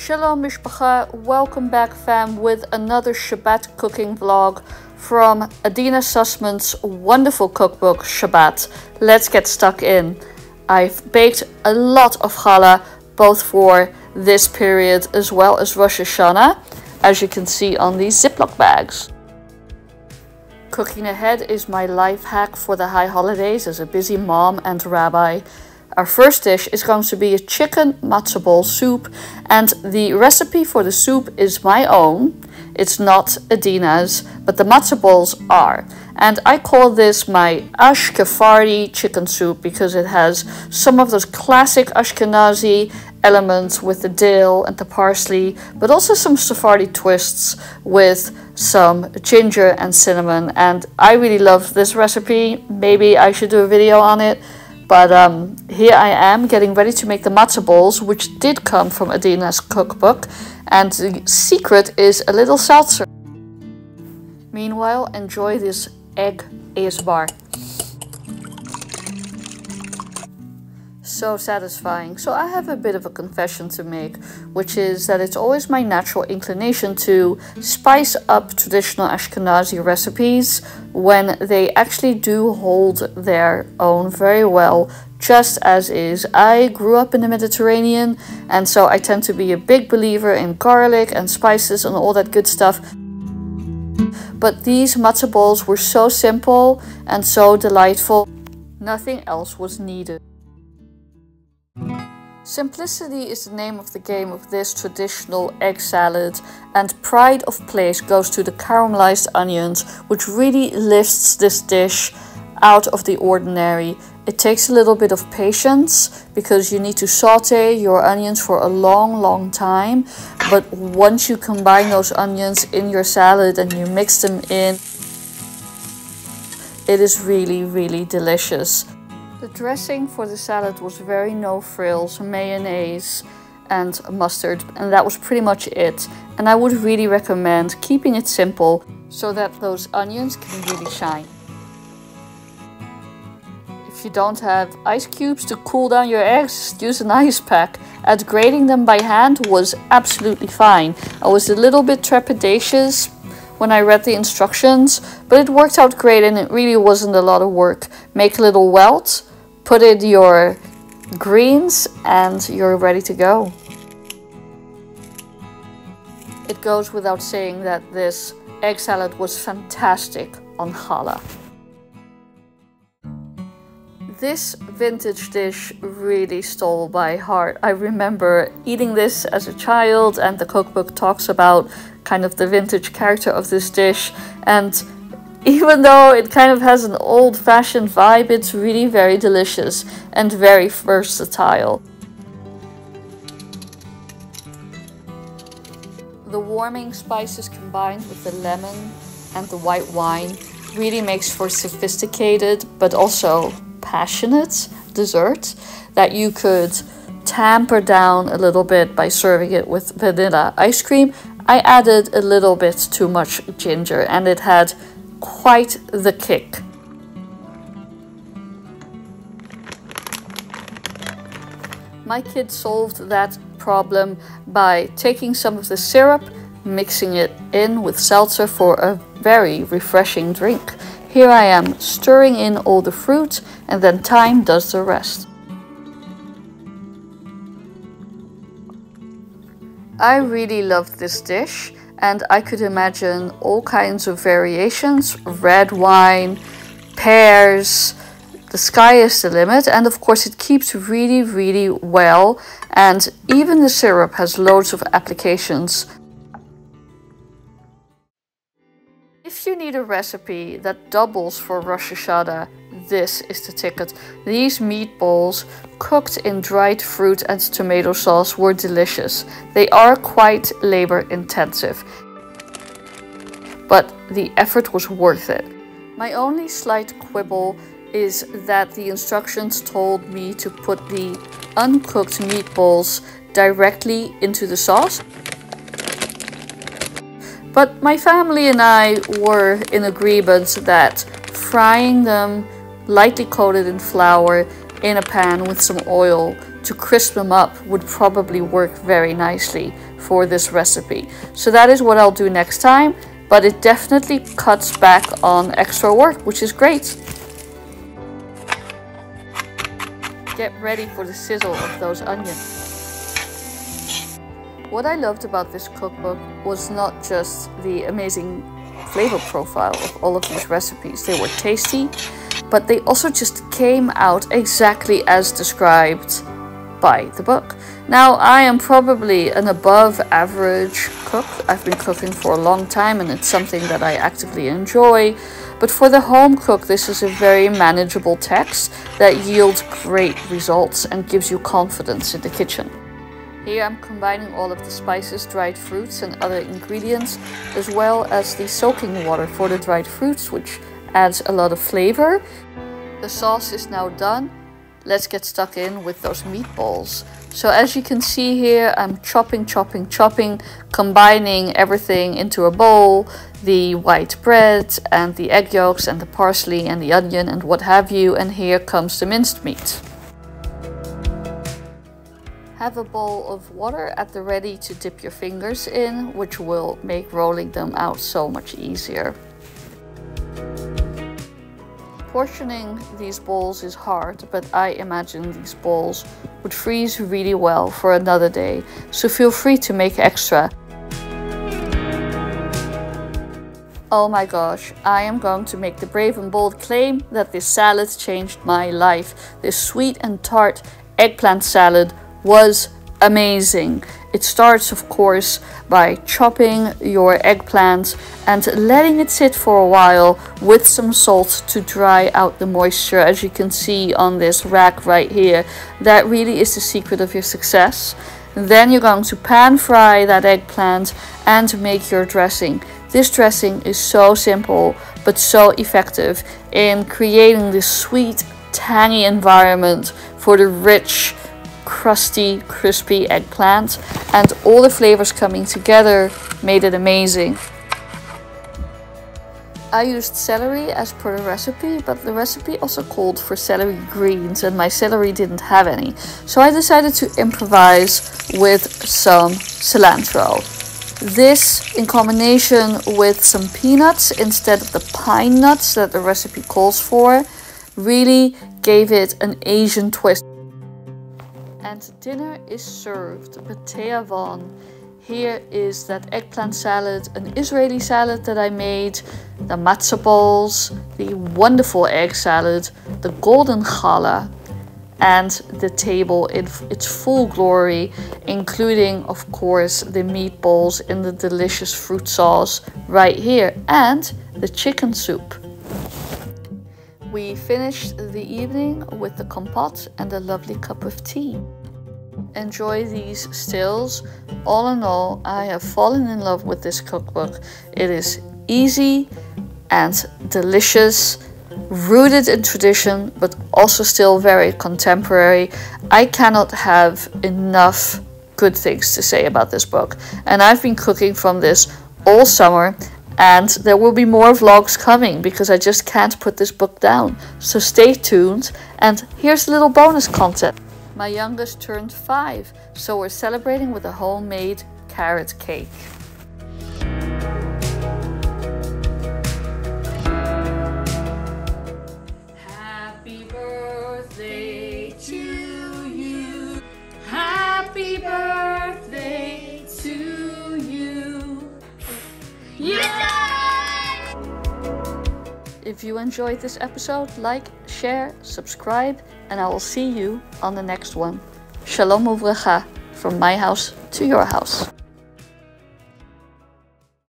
Shalom Mishpacha, welcome back fam with another Shabbat cooking vlog from Adeena Sussman's wonderful cookbook Shabbat. Let's get stuck in. I've baked a lot of challah both for this period as well as Rosh Hashanah, as you can see on these Ziploc bags. Cooking ahead is my life hack for the high holidays as a busy mom and rabbi. Our first dish is going to be a chicken matzah ball soup, and the recipe for the soup is my own. It's not Adeena's, but the matzah balls are. And I call this my Ashkenazi chicken soup because it has some of those classic Ashkenazi elements with the dill and the parsley, but also some Sephardi twists with some ginger and cinnamon. And I really love this recipe. Maybe I should do a video on it. But here I am getting ready to make the matzah balls, which did come from Adeena's cookbook. And the secret is a little seltzer. Meanwhile, enjoy this egg ASMR. So satisfying. So I have a bit of a confession to make, which is that it's always my natural inclination to spice up traditional Ashkenazi recipes when they actually do hold their own very well, just as is. I grew up in the Mediterranean, and so I tend to be a big believer in garlic and spices and all that good stuff. But these matzah balls were so simple and so delightful, nothing else was needed. Simplicity is the name of the game of this traditional egg salad, and pride of place goes to the caramelized onions, which really lifts this dish out of the ordinary. It takes a little bit of patience because you need to saute your onions for a long time, but once you combine those onions in your salad and you mix them in, it is really delicious. The dressing for the salad was very no frills, mayonnaise and mustard, and that was pretty much it. And I would really recommend keeping it simple so that those onions can really shine. If you don't have ice cubes to cool down your eggs, use an ice pack. And grating them by hand was absolutely fine. I was a little bit trepidatious when I read the instructions, but it worked out great and it really wasn't a lot of work. Make a little welt, put in your greens, and you're ready to go. It goes without saying that this egg salad was fantastic on challah. This vintage dish really stole my heart. I remember eating this as a child, and the cookbook talks about kind of the vintage character of this dish, and even though it kind of has an old-fashioned vibe, it's really very delicious and very versatile. The warming spices combined with the lemon and the white wine really makes for sophisticated but also passionate dessert that you could tamper down a little bit by serving it with vanilla ice cream. I added a little bit too much ginger and it had quite the kick. My kid solved that problem by taking some of the syrup, mixing it in with seltzer for a very refreshing drink. Here I am stirring in all the fruit, and then time does the rest. I really loved this dish, and I could imagine all kinds of variations: red wine, pears, the sky is the limit, and of course it keeps really well, and even the syrup has loads of applications. If you need a recipe that doubles for Rosh Hashanah, this is the ticket. These meatballs, cooked in dried fruit and tomato sauce, were delicious. They are quite labor intensive, but the effort was worth it. My only slight quibble is that the instructions told me to put the uncooked meatballs directly into the sauce. But my family and I were in agreement that frying them lightly coated in flour in a pan with some oil to crisp them up would probably work very nicely. for this recipe. So that is what I'll do next time, but it definitely cuts back on extra work, which is great. Get ready for the sizzle of those onions. What I loved about this cookbook was not just the amazing flavor profile of all of these recipes. They were tasty, but they also just came out exactly as described by the book. Now, I am probably an above average cook. I've been cooking for a long time and it's something that I actively enjoy. But for the home cook, this is a very manageable text that yields great results and gives you confidence in the kitchen. Here I'm combining all of the spices, dried fruits and other ingredients, as well as the soaking water for the dried fruits, which adds a lot of flavor. The sauce is now done. Let's get stuck in with those meatballs. So as you can see here, I'm chopping, combining everything into a bowl, the white bread and the egg yolks and the parsley and the onion and what have you, and here comes the minced meat. Have a bowl of water at the ready to dip your fingers in, which will make rolling them out so much easier. Portioning these bowls is hard, but I imagine these bowls would freeze really well for another day, so feel free to make extra. Oh my gosh, I am going to make the brave and bold claim that this salad changed my life. This sweet and tart eggplant salad was amazing. It starts, of course, by chopping your eggplant and letting it sit for a while with some salt to dry out the moisture, as you can see on this rack right here. That really is the secret of your success. Then you're going to pan fry that eggplant and make your dressing. This dressing is so simple but so effective in creating this sweet, tangy environment for the rich, crusty, crispy eggplant, and all the flavors coming together made it amazing. I used celery as per the recipe, but the recipe also called for celery greens and my celery didn't have any. So I decided to improvise with some cilantro. This, in combination with some peanuts instead of the pine nuts that the recipe calls for, really gave it an Asian twist. And dinner is served. B'teavon. Here is that eggplant salad, an Israeli salad that I made, the matzah balls, the wonderful egg salad, the golden challah, and the table in its full glory, including, of course, the meatballs in the delicious fruit sauce right here, and the chicken soup. We finished the evening with the compote and a lovely cup of tea. Enjoy these stills. All in all, I have fallen in love with this cookbook. It is easy and delicious, rooted in tradition, but also still very contemporary. I cannot have enough good things to say about this book. And I've been cooking from this all summer. And there will be more vlogs coming because I just can't put this book down. So stay tuned, and here's a little bonus content. My youngest turned 5, so we're celebrating with a homemade carrot cake. Happy birthday to you. Happy birthday to you. Yeah! If you enjoyed this episode, like, share, subscribe, and I will see you on the next one. Shalom uvracha, from my house to your house.